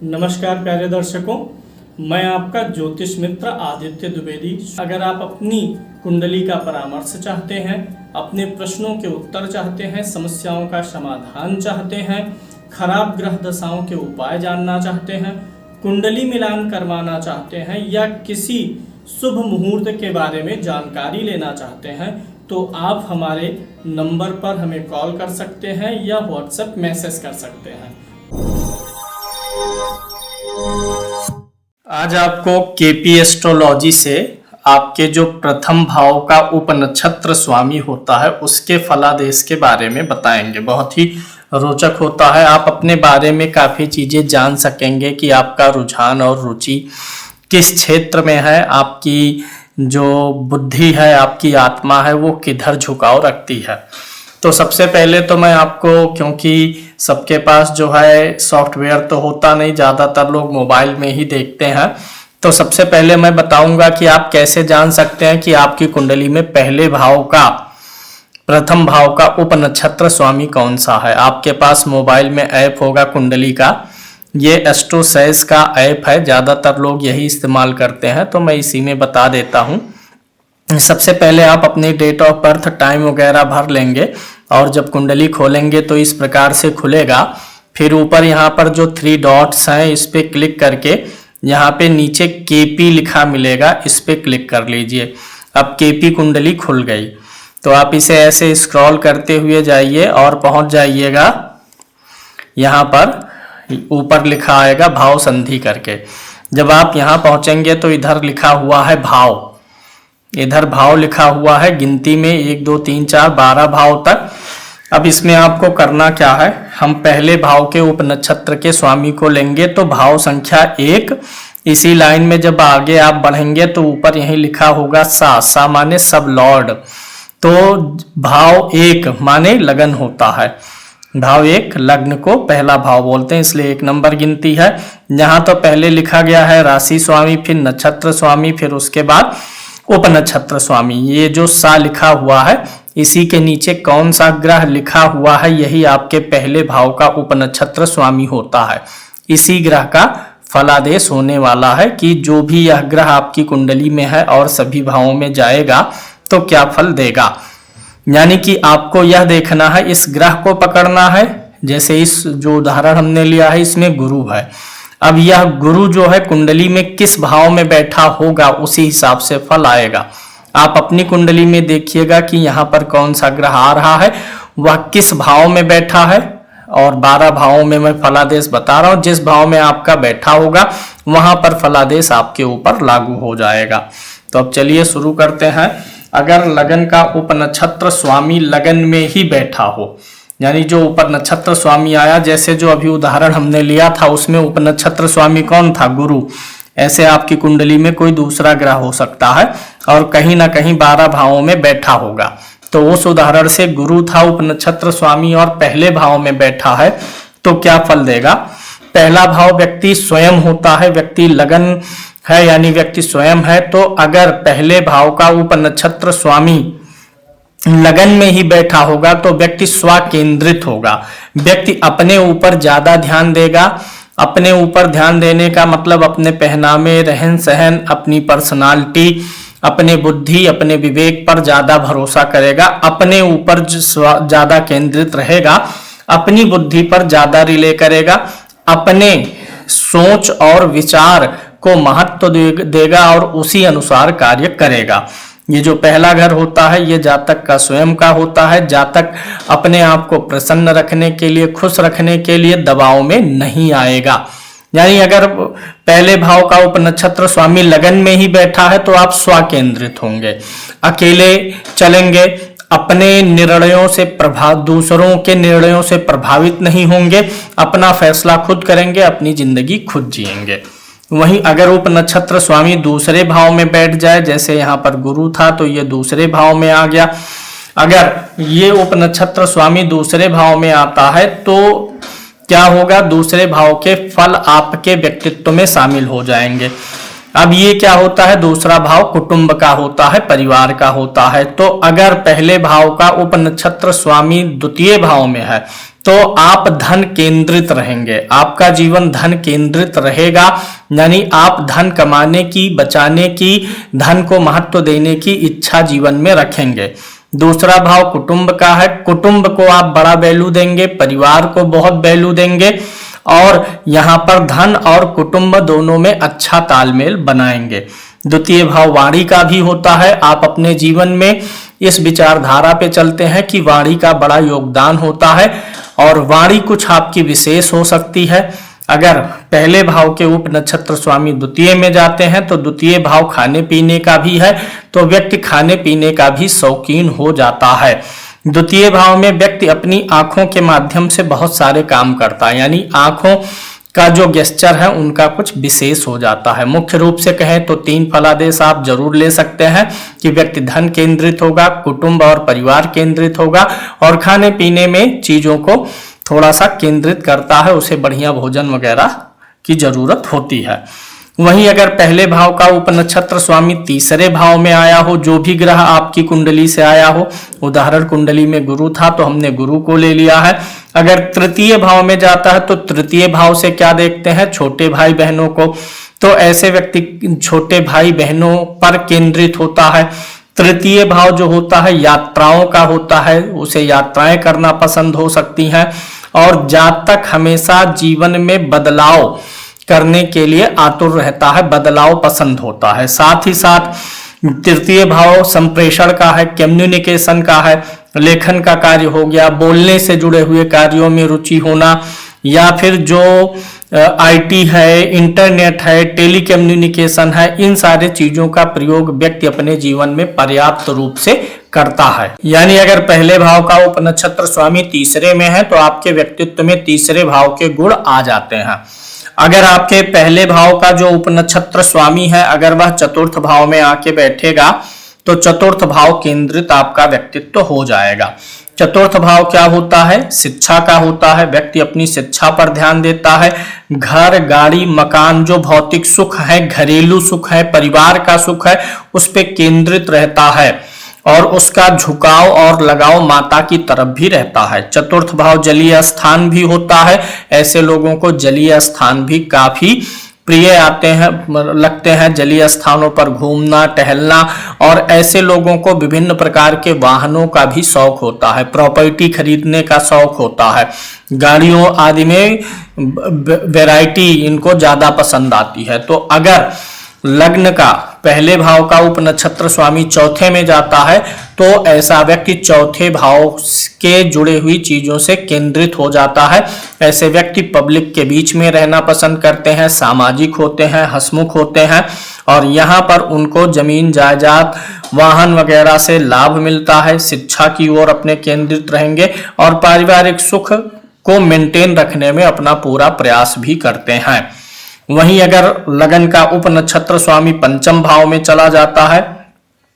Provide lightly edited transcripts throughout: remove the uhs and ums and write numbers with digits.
नमस्कार प्यारे दर्शकों, मैं आपका ज्योतिष मित्र आदित्य द्विवेदी। अगर आप अपनी कुंडली का परामर्श चाहते हैं, अपने प्रश्नों के उत्तर चाहते हैं, समस्याओं का समाधान चाहते हैं, खराब ग्रह दशाओं के उपाय जानना चाहते हैं, कुंडली मिलान करवाना चाहते हैं या किसी शुभ मुहूर्त के बारे में जानकारी लेना चाहते हैं, तो आप हमारे नंबर पर हमें कॉल कर सकते हैं या व्हाट्सएप मैसेज कर सकते हैं। आज आपको केपी एस्ट्रोलॉजी से आपके जो प्रथम भाव का उपनक्षत्र स्वामी होता है उसके फलादेश के बारे में बताएंगे। बहुत ही रोचक होता है। आप अपने बारे में काफ़ी चीज़ें जान सकेंगे कि आपका रुझान और रुचि किस क्षेत्र में है, आपकी जो बुद्धि है, आपकी आत्मा है, वो किधर झुकाव रखती है। तो सबसे पहले तो मैं आपको, क्योंकि सबके पास जो है सॉफ्टवेयर तो होता नहीं, ज़्यादातर लोग मोबाइल में ही देखते हैं, तो सबसे पहले मैं बताऊंगा कि आप कैसे जान सकते हैं कि आपकी कुंडली में पहले भाव का, प्रथम भाव का उपनक्षत्र स्वामी कौन सा है। आपके पास मोबाइल में ऐप होगा कुंडली का, ये एस्ट्रोसैस का ऐप है, ज़्यादातर लोग यही इस्तेमाल करते हैं, तो मैं इसी में बता देता हूँ। सबसे पहले आप अपनी डेट ऑफ बर्थ, टाइम वगैरह भर लेंगे और जब कुंडली खोलेंगे तो इस प्रकार से खुलेगा। फिर ऊपर यहाँ पर जो 3 डॉट्स हैं इस पे क्लिक करके यहाँ पे नीचे केपी लिखा मिलेगा, इस पे क्लिक कर लीजिए। अब केपी कुंडली खुल गई, तो आप इसे ऐसे स्क्रॉल करते हुए जाइए और पहुँच जाइएगा यहाँ पर, ऊपर लिखा आएगा भाव संधि करके। जब आप यहाँ पहुँचेंगे तो इधर लिखा हुआ है भाव, इधर भाव लिखा हुआ है गिनती में 1 2 3 4 12 भाव तक। अब इसमें आपको करना क्या है, हम पहले भाव के उपनक्षत्र के स्वामी को लेंगे तो भाव संख्या 1, इसी लाइन में जब आगे आप बढ़ेंगे तो ऊपर यही लिखा होगा सा माने सब लॉर्ड। तो भाव 1 माने लगन होता है, भाव 1 लग्न को पहला भाव बोलते हैं, इसलिए 1 नंबर गिनती है। यहाँ तो पहले लिखा गया है राशि स्वामी, फिर नक्षत्र स्वामी, फिर उसके बाद उपनक्षत्र स्वामी। ये जो सा लिखा हुआ है इसी के नीचे कौन सा ग्रह लिखा हुआ है, यही आपके पहले भाव का उपनक्षत्र स्वामी होता है। इसी ग्रह का फलादेश होने वाला है कि जो भी यह ग्रह आपकी कुंडली में है और सभी भावों में जाएगा तो क्या फल देगा। यानी कि आपको यह देखना है, इस ग्रह को पकड़ना है। जैसे इस जो उदाहरण हमने लिया है इसमें गुरु है, अब यह गुरु जो है कुंडली में किस भाव में बैठा होगा उसी हिसाब से फल आएगा। आप अपनी कुंडली में देखिएगा कि यहाँ पर कौन सा ग्रह आ रहा है, वह किस भाव में बैठा है, और 12 भावों में मैं फलादेश बता रहा हूँ। जिस भाव में आपका बैठा होगा वहां पर फलादेश आपके ऊपर लागू हो जाएगा। तो अब चलिए शुरू करते हैं। अगर लगन का उपनक्षत्र स्वामी लगन में ही बैठा हो, यानी जो ऊपर नक्षत्र स्वामी आया, जैसे जो अभी उदाहरण हमने लिया था उसमें उपनक्षत्र स्वामी कौन था, गुरु, ऐसे आपकी कुंडली में कोई दूसरा ग्रह हो सकता है और कहीं ना कहीं 12 भावों में बैठा होगा। तो उस उदाहरण से गुरु था उपनक्षत्र स्वामी और पहले भाव में बैठा है, तो क्या फल देगा। पहला भाव व्यक्ति स्वयं होता है, व्यक्ति लगन है यानी व्यक्ति स्वयं है। तो अगर पहले भाव का उपनक्षत्र स्वामी लगन में ही बैठा होगा तो व्यक्ति स्वकेंद्रित होगा, व्यक्ति अपने ऊपर ज्यादा ध्यान देगा। अपने ऊपर ध्यान देने का मतलब अपने पहनावे, रहन सहन, अपनी पर्सनालिटी, अपने बुद्धि, अपने विवेक पर ज्यादा भरोसा करेगा, अपने ऊपर ज्यादा केंद्रित रहेगा, अपनी बुद्धि पर ज्यादा रिले करेगा, अपने सोच और विचार को महत्व देगा और उसी अनुसार कार्य करेगा। ये जो पहला घर होता है ये जातक का स्वयं का होता है। जातक अपने आप को प्रसन्न रखने के लिए, खुश रखने के लिए दबाव में नहीं आएगा। यानी अगर पहले भाव का उपनक्षत्र स्वामी लगन में ही बैठा है तो आप स्वकेंद्रित होंगे, अकेले चलेंगे, अपने निर्णयों से दूसरों के निर्णयों से प्रभावित नहीं होंगे, अपना फैसला खुद करेंगे, अपनी जिंदगी खुद जिएंगे। वहीं अगर उपनक्षत्र स्वामी दूसरे भाव में बैठ जाए, जैसे यहाँ पर गुरु था तो ये दूसरे भाव में आ गया, अगर ये उपनक्षत्र स्वामी दूसरे भाव में आता है तो क्या होगा, दूसरे भाव के फल आपके व्यक्तित्व में शामिल हो जाएंगे। अब ये क्या होता है, दूसरा भाव कुटुंब का होता है, परिवार का होता है। तो अगर पहले भाव का उपनक्षत्र स्वामी द्वितीय भाव में है तो आप धन केंद्रित रहेंगे, आपका जीवन धन केंद्रित रहेगा, यानी आप धन कमाने की, बचाने की, धन को महत्व देने की इच्छा जीवन में रखेंगे। दूसरा भाव कुटुंब का है, कुटुंब को आप बड़ा वैल्यू देंगे, परिवार को बहुत वैल्यू देंगे और यहाँ पर धन और कुटुंब दोनों में अच्छा तालमेल बनाएंगे। द्वितीय भाव वाणी का भी होता है, आप अपने जीवन में इस विचारधारा पे चलते हैं कि वाणी का बड़ा योगदान होता है और वाणी कुछ आपकी विशेष हो सकती है। अगर पहले भाव के उप नक्षत्र स्वामी द्वितीय में जाते हैं तो द्वितीय भाव खाने पीने का भी है, तो व्यक्ति खाने पीने का भी शौकीन हो जाता है। द्वितीय भाव में व्यक्ति अपनी आंखों के माध्यम से बहुत सारे काम करता है, यानी आंखों का जो गेस्चर है उनका कुछ विशेष हो जाता है। मुख्य रूप से कहें तो 3 फलादेश आप जरूर ले सकते हैं कि व्यक्ति धन केंद्रित होगा, कुटुंब और परिवार केंद्रित होगा और खाने पीने में चीजों को थोड़ा सा केंद्रित करता है, उसे बढ़िया भोजन वगैरह की जरूरत होती है। वहीं अगर पहले भाव का उपनक्षत्र स्वामी तीसरे भाव में आया हो, जो भी ग्रह आपकी कुंडली से आया हो, उदाहरण कुंडली में गुरु था तो हमने गुरु को ले लिया है। अगर तृतीय भाव में जाता है तो तृतीय भाव से क्या देखते हैं, छोटे भाई बहनों को, तो ऐसे व्यक्ति छोटे भाई बहनों पर केंद्रित होता है। तृतीय भाव जो होता है यात्राओं का होता है, उसे यात्राएं करना पसंद हो सकती हैं और जातक हमेशा जीवन में बदलाव करने के लिए आतुर रहता है, बदलाव पसंद होता है। साथ ही साथ तृतीय भाव संप्रेषण का है, कम्युनिकेशन का है, लेखन का कार्य हो गया, बोलने से जुड़े हुए कार्यों में रुचि होना, या फिर जो आईटी है, इंटरनेट है, टेलीकम्युनिकेशन है, इन सारे चीजों का प्रयोग व्यक्ति अपने जीवन में पर्याप्त रूप से करता है। यानी अगर पहले भाव का उपनक्षत्र स्वामी तीसरे में है तो आपके व्यक्तित्व में तीसरे भाव के गुण आ जाते हैं। अगर आपके पहले भाव का जो उपनक्षत्र स्वामी है अगर वह चतुर्थ भाव में आके बैठेगा तो चतुर्थ भाव केंद्रित आपका व्यक्तित्व हो जाएगा। चतुर्थ भाव क्या होता है, शिक्षा का होता है, व्यक्ति अपनी शिक्षा पर ध्यान देता है। घर, गाड़ी, मकान, जो भौतिक सुख है, घरेलू सुख है, परिवार का सुख है, उस पे केंद्रित रहता है और उसका झुकाव और लगाव माता की तरफ भी रहता है। चतुर्थ भाव जलीय स्थान भी होता है, ऐसे लोगों को जलीय स्थान भी काफी प्रिय आते हैं, लगते हैं। जलीय स्थानों पर घूमना, टहलना और ऐसे लोगों को विभिन्न प्रकार के वाहनों का भी शौक होता है, प्रॉपर्टी खरीदने का शौक होता है, गाड़ियों आदि में वैरायटी इनको ज्यादा पसंद आती है। तो अगर लग्न का पहले भाव का उपनक्षत्र स्वामी चौथे में जाता है तो ऐसा व्यक्ति चौथे भाव के जुड़े हुई चीजों से केंद्रित हो जाता है। ऐसे व्यक्ति पब्लिक के बीच में रहना पसंद करते हैं, सामाजिक होते हैं, हंसमुख होते हैं और यहाँ पर उनको जमीन जायदाद, वाहन वगैरह से लाभ मिलता है। शिक्षा की ओर अपने केंद्रित रहेंगे और पारिवारिक सुख को मेंटेन रखने में अपना पूरा प्रयास भी करते हैं। वहीं अगर लगन का उपनक्षत्र स्वामी पंचम भाव में चला जाता है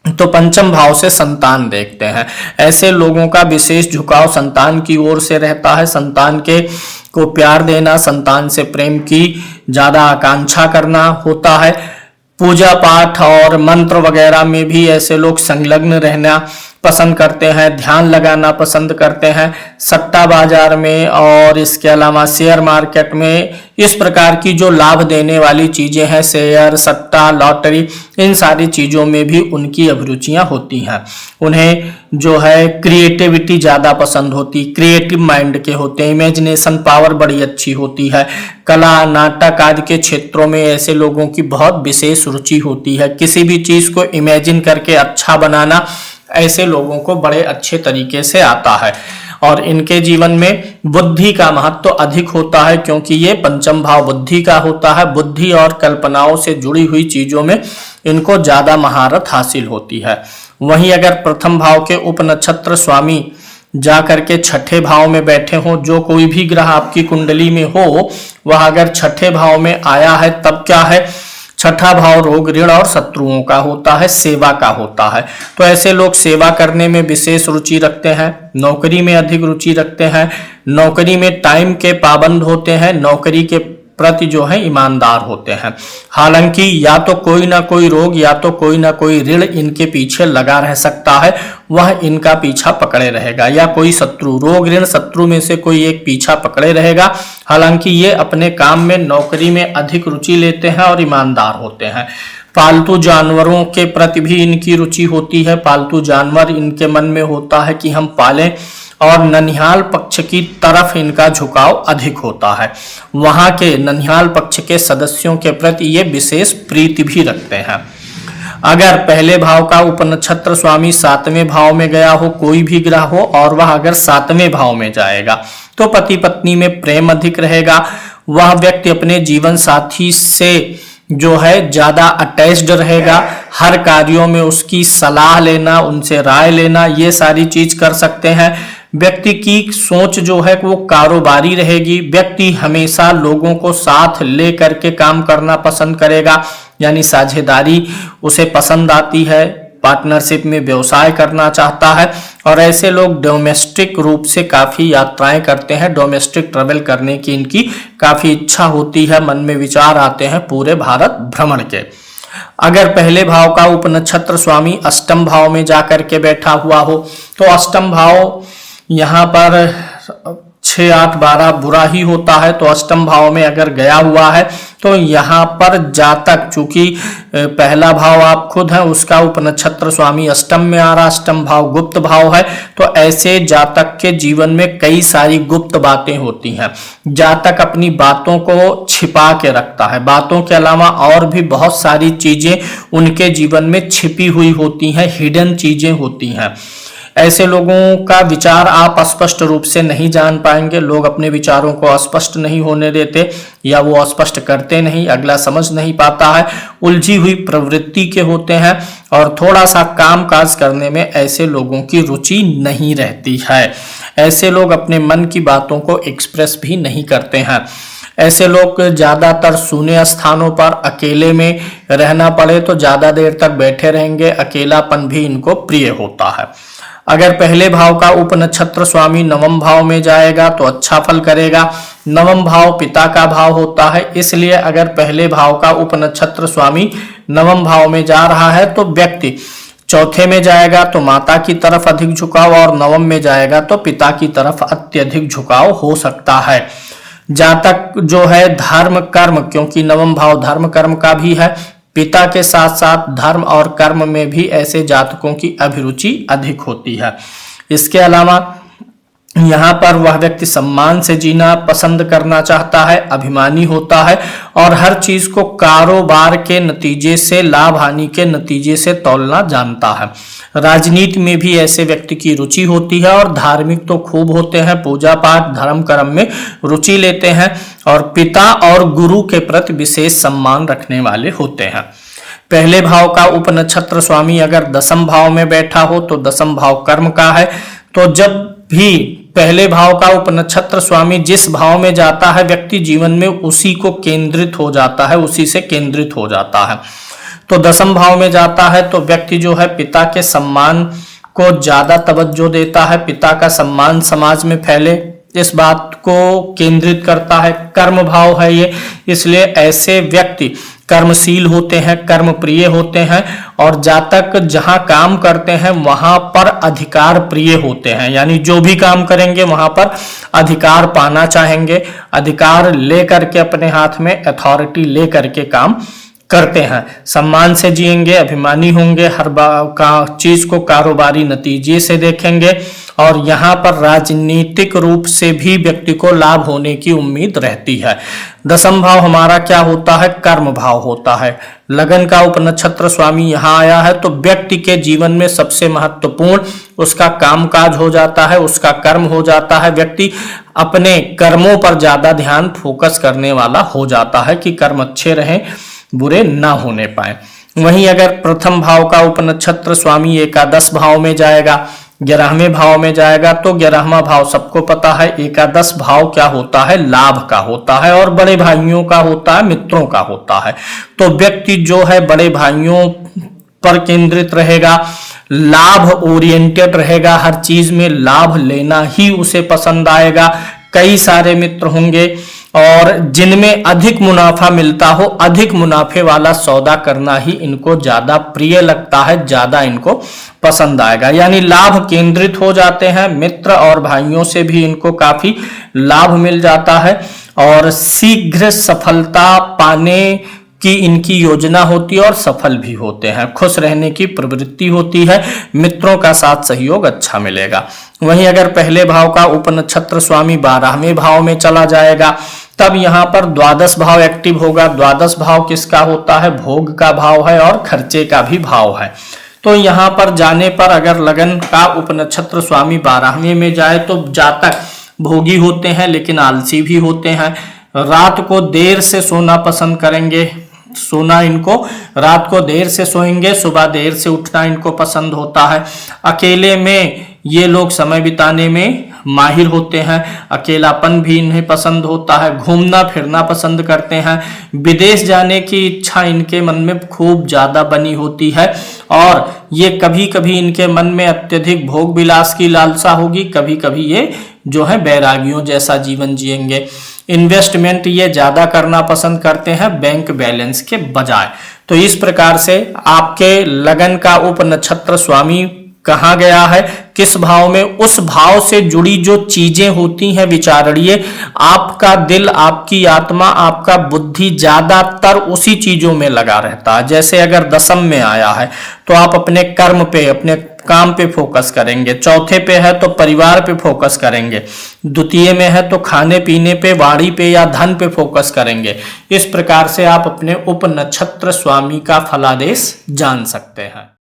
तो पंचम भाव से संतान देखते हैं। ऐसे लोगों का विशेष झुकाव संतान की ओर से रहता है, संतान के को प्यार देना, संतान से प्रेम की ज्यादा आकांक्षा करना होता है। पूजा पाठ और मंत्र वगैरह में भी ऐसे लोग संलग्न रहना पसंद करते हैं, ध्यान लगाना पसंद करते हैं। सट्टा बाजार में और इसके अलावा शेयर मार्केट में इस प्रकार की जो लाभ देने वाली चीजें हैं, शेयर, सट्टा, लॉटरी, इन सारी चीजों में भी उनकी अभिरुचियां होती हैं। उन्हें जो है क्रिएटिविटी ज्यादा पसंद होती, क्रिएटिव माइंड के होते हैं, इमेजिनेशन पावर बड़ी अच्छी होती है। कला, नाटक आदि के क्षेत्रों में ऐसे लोगों की बहुत विशेष रुचि होती है। किसी भी चीज को इमेजिन करके अच्छा बनाना ऐसे लोगों को बड़े अच्छे तरीके से आता है और इनके जीवन में बुद्धि का महत्व अधिक होता है क्योंकि ये पंचम भाव बुद्धि का होता है। बुद्धि और कल्पनाओं से जुड़ी हुई चीजों में इनको ज्यादा महारत हासिल होती है। वहीं अगर प्रथम भाव के उपनक्षत्र स्वामी जा करके छठे भाव में बैठे हों, जो कोई भी ग्रह आपकी कुंडली में हो वह अगर छठे भाव में आया है तब क्या है, छठा भाव रोग, ऋण और शत्रुओं का होता है, सेवा का होता है। तो ऐसे लोग सेवा करने में विशेष रुचि रखते हैं, नौकरी में अधिक रुचि रखते हैं, नौकरी में टाइम के पाबंद होते हैं, नौकरी के प्रति जो है ईमानदार होते हैं। हालांकि या तो कोई ना कोई रोग या तो कोई ना कोई ऋण इनके पीछे लगा रह सकता है, वह इनका पीछा पकड़े रहेगा, या कोई शत्रु, रोग ऋण शत्रु में से कोई एक पीछा पकड़े रहेगा। हालांकि ये अपने काम में, नौकरी में अधिक रुचि लेते हैं और ईमानदार होते हैं। पालतू जानवरों के प्रति भी इनकी रुचि होती है। पालतू जानवर इनके मन में होता है कि हम पालें, और ननिहाल पक्ष की तरफ इनका झुकाव अधिक होता है। वहां के ननिहाल पक्ष के सदस्यों के प्रति ये विशेष प्रीति भी रखते हैं। अगर पहले भाव का उपनक्षत्र स्वामी 7वें भाव में गया हो, कोई भी ग्रह हो, और वह अगर 7वें भाव में जाएगा तो पति पत्नी में प्रेम अधिक रहेगा। वह व्यक्ति अपने जीवन साथी से जो है ज्यादा अटैच्ड रहेगा। हर कार्यों में उसकी सलाह लेना, उनसे राय लेना, ये सारी चीज कर सकते हैं। व्यक्ति की सोच जो है वो कारोबारी रहेगी। व्यक्ति हमेशा लोगों को साथ ले करके काम करना पसंद करेगा, यानी साझेदारी उसे पसंद आती है, पार्टनरशिप में व्यवसाय करना चाहता है। और ऐसे लोग डोमेस्टिक रूप से काफी यात्राएं करते हैं। डोमेस्टिक ट्रेवल करने की इनकी काफी इच्छा होती है, मन में विचार आते हैं पूरे भारत भ्रमण के। अगर पहले भाव का उपनक्षत्र स्वामी अष्टम भाव में जाकर के बैठा हुआ हो तो अष्टम भाव यहाँ पर 6, 8, 12 बुरा ही होता है। तो अष्टम भाव में अगर गया हुआ है तो यहाँ पर जातक, चूंकि पहला भाव आप खुद हैं, उसका उपनक्षत्र स्वामी अष्टम में आ रहा, अष्टम भाव गुप्त भाव है, तो ऐसे जातक के जीवन में कई सारी गुप्त बातें होती हैं। जातक अपनी बातों को छिपा के रखता है। बातों के अलावा और भी बहुत सारी चीजें उनके जीवन में छिपी हुई होती हैं, हिडन चीजें होती हैं। ऐसे लोगों का विचार आप स्पष्ट रूप से नहीं जान पाएंगे। लोग अपने विचारों को अस्पष्ट नहीं होने देते, या वो अस्पष्ट करते नहीं, अगला समझ नहीं पाता है, उलझी हुई प्रवृत्ति के होते हैं, और थोड़ा सा काम काज करने में ऐसे लोगों की रुचि नहीं रहती है। ऐसे लोग अपने मन की बातों को एक्सप्रेस भी नहीं करते हैं। ऐसे लोग ज्यादातर सूने स्थानों पर अकेले में रहना पड़े तो ज्यादा देर तक बैठे रहेंगे। अकेलापन भी इनको प्रिय होता है। अगर पहले भाव का उपनक्षत्र स्वामी नवम भाव में जाएगा तो अच्छा फल करेगा। नवम भाव पिता का भाव होता है, इसलिए अगर पहले भाव का उपनक्षत्र स्वामी नवम भाव में जा रहा है तो व्यक्ति चौथे में जाएगा तो माता की तरफ अधिक झुकाव, और नवम में जाएगा तो पिता की तरफ अत्यधिक झुकाव हो सकता है। जातक जो है धर्म कर्म, क्योंकि नवम भाव धर्म कर्म का भी है, पिता के साथ साथ धर्म और कर्म में भी ऐसे जातकों की अभिरुचि अधिक होती है। इसके अलावा यहाँ पर वह व्यक्ति सम्मान से जीना पसंद करना चाहता है, अभिमानी होता है, और हर चीज को कारोबार के नतीजे से, लाभ हानि के नतीजे से तौलना जानता है। राजनीति में भी ऐसे व्यक्ति की रुचि होती है, और धार्मिक तो खूब होते हैं, पूजा पाठ धर्म कर्म में रुचि लेते हैं, और पिता और गुरु के प्रति विशेष सम्मान रखने वाले होते हैं। पहले भाव का उपनक्षत्र स्वामी अगर दसम भाव में बैठा हो तो दसम भाव कर्म का है। तो जब भी पहले भाव का उपनक्षत्र स्वामी जिस भाव में जाता है, व्यक्ति जीवन में उसी को केंद्रित हो जाता है, उसी से केंद्रित हो जाता है। तो दसम भाव में जाता है तो व्यक्ति जो है पिता के सम्मान को ज्यादा तवज्जो देता है, पिता का सम्मान समाज में फैले, इस बात को केंद्रित करता है। कर्म भाव है ये, इसलिए ऐसे व्यक्ति कर्मशील होते हैं, कर्म प्रिय होते हैं, और जातक जहां काम करते हैं वहां पर अधिकार प्रिय होते हैं, यानी जो भी काम करेंगे वहां पर अधिकार पाना चाहेंगे, अधिकार लेकर के अपने हाथ में अथॉरिटी लेकर के काम करते हैं। सम्मान से जिएंगे, अभिमानी होंगे, हर चीज को कारोबारी नतीजे से देखेंगे, और यहाँ पर राजनीतिक रूप से भी व्यक्ति को लाभ होने की उम्मीद रहती है। दसम भाव हमारा क्या होता है? कर्म भाव होता है। लगन का उपनक्षत्र स्वामी यहाँ आया है तो व्यक्ति के जीवन में सबसे महत्वपूर्ण उसका कामकाज हो जाता है, उसका कर्म हो जाता है। व्यक्ति अपने कर्मों पर ज्यादा ध्यान फोकस करने वाला हो जाता है कि कर्म अच्छे रहें, बुरे ना होने पाए। वहीं अगर प्रथम भाव का उपनक्षत्र स्वामी एकादश भाव में जाएगा, 11वें भाव में जाएगा, तो 11वां भाव सबको पता है। एकादश भाव क्या होता है? लाभ का होता है, और बड़े भाइयों का होता है, मित्रों का होता है। तो व्यक्ति जो है बड़े भाइयों पर केंद्रित रहेगा, लाभ ओरिएंटेड रहेगा, हर चीज में लाभ लेना ही उसे पसंद आएगा। कई सारे मित्र होंगे और जिनमें अधिक मुनाफा मिलता हो, अधिक मुनाफे वाला सौदा करना ही इनको ज्यादा प्रिय लगता है, ज्यादा इनको पसंद आएगा। यानी लाभ केंद्रित हो जाते हैं, मित्र और भाइयों से भी इनको काफी लाभ मिल जाता है और शीघ्र सफलता पाने की इनकी योजना होती है और सफल भी होते हैं। खुश रहने की प्रवृत्ति होती है, मित्रों का साथ सहयोग अच्छा मिलेगा। वहीं अगर पहले भाव का उपनक्षत्र स्वामी 12वें भाव में चला जाएगा, तब यहाँ पर द्वादश भाव एक्टिव होगा। द्वादश भाव किसका होता है? भोग का भाव है और खर्चे का भी भाव है। तो यहाँ पर जाने पर अगर लगन का उपनक्षत्र स्वामी 12वें में जाए तो जातक भोगी होते हैं लेकिन आलसी भी होते हैं। रात को देर से सोना पसंद करेंगे, सोना इनको रात को देर से सोएंगे, सुबह देर से उठना इनको पसंद होता है। अकेले में ये लोग समय बिताने में माहिर होते हैं, अकेलापन भी इन्हें पसंद होता है। घूमना फिरना पसंद करते हैं, विदेश जाने की इच्छा इनके मन में खूब ज्यादा बनी होती है और ये कभी कभी इनके मन में अत्यधिक भोग विलास की लालसा होगी, कभी कभी ये जो है बैरागियों जैसा जीवन जिएंगे। इन्वेस्टमेंट ये ज्यादा करना पसंद करते हैं बैंक बैलेंस के बजाय। तो इस प्रकार से आपके लगन का उपनक्षत्र स्वामी कहाँ गया है, किस भाव में, उस भाव से जुड़ी जो चीजें होती हैं विचारणीय, आपका दिल, आपकी आत्मा, आपका बुद्धि ज्यादातर उसी चीजों में लगा रहता है। जैसे अगर दशम में आया है तो आप अपने कर्म पे, अपने काम पे फोकस करेंगे। चौथे पे है तो परिवार पे फोकस करेंगे। द्वितीय में है तो खाने पीने पे, वाणी पे या धन पे फोकस करेंगे। इस प्रकार से आप अपने उपनक्षत्र स्वामी का फलादेश जान सकते हैं।